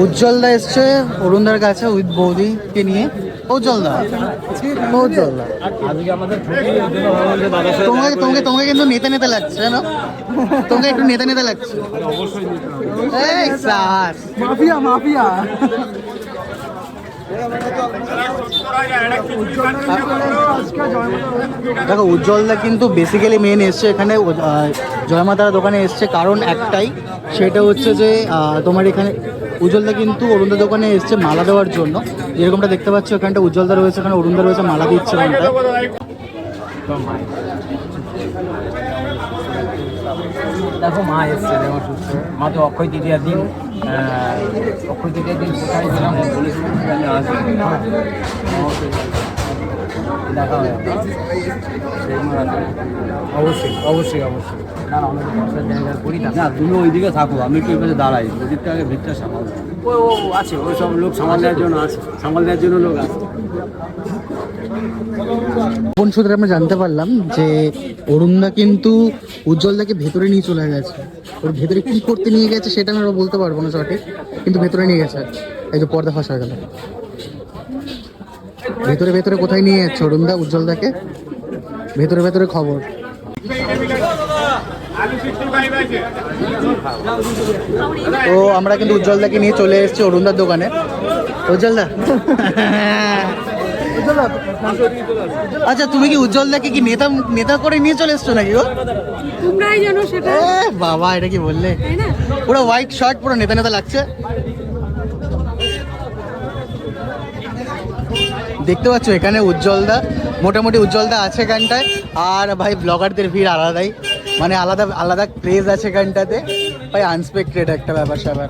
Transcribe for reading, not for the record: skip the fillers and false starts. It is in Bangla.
উজ্জ্বলদা এসছে অরুণদার কাছে উইথ বৌদিকে নিয়ে। উজ্জ্বলদা তোমাকে তোমাকে তোমাকে কিন্তু নেতা নেতা লাগছে জানো, তোমাকে একটু নেতা নেতা লাগছে। Mafia mafia. দেখো উজ্জ্বলদা কিন্তু বেসিক্যালি মেন এসছে এখানে জয়মাতার দোকানে এসছে কারণ একটাই, সেটা হচ্ছে যে তোমার এখানে উজ্জ্বলদা কিন্তু অরুণদার দোকানে এসছে মালা দেওয়ার জন্য। যেরকমটা দেখতে পাচ্ছ এখানটা উজ্জ্বলদা রয়েছে, এখানে অরুণদা রয়েছে, মালা দিচ্ছে এখানটায়। দেখো মা এসছে, দেখো সুস্থ মা তো অক্ষয় তৃতীয়ার দিন কোথায় ছিলাম দেখা হয়। অবশ্যই অবশ্যই অবশ্যই। না অনেক জায়গার করি না, তুমি ওইদিকে থাকো, আমি একটু এখানে দাঁড়াই, ওদিকটা আগে ভিড়টা সামাল। ও আছে, ওই সব লোক সামাল দেওয়ার জন্য আছে, সামাল দেওয়ার জন্য লোক আছে। কোন সূত্রে আমরা জানতে পারলাম যে অরুণদা কিন্তু উজ্জ্বলদাকে ভেতরে নিয়ে চলে গেছে। ওর ভেতরে কি করতে নিয়ে গেছে সেটা আমরা বলতে পারবো না সঠিক, কিন্তু ভেতরে নিয়ে গেছে। এই যে পর্দা ফাঁস হয়ে গেল, ভেতরে ভেতরে কোথায় নিয়ে যাচ্ছে অরুণদা উজ্জ্বলদাকে, ভেতরে ভেতরে খবর। তো আমরা কিন্তু উজ্জ্বলদাকে নিয়ে চলে এসেছি অরুণদার দোকানে। উজ্জ্বলদা আচ্ছা, তুমি কি উজ্জ্বলদাকে কি নেতা নেতা করে নিয়ে চলে এসছো নাকি গো? তোমরাই জানো সেটা। বাবা এটা কি বললে, পুরো হোয়াইট শার্ট, পুরো নেতা নেতা লাগছে। দেখতে পাচ্ছ এখানে উজ্জ্বলদা, মোটামুটি উজ্জ্বলদা আছে এখানটায়। আর ভাই ব্লগারদের ভিড় আলাদাই, মানে আলাদা আলাদা ক্রেজ আছে এখানটাতে ভাই, আনএক্সপেক্টেড একটা ব্যাপার স্যাপার।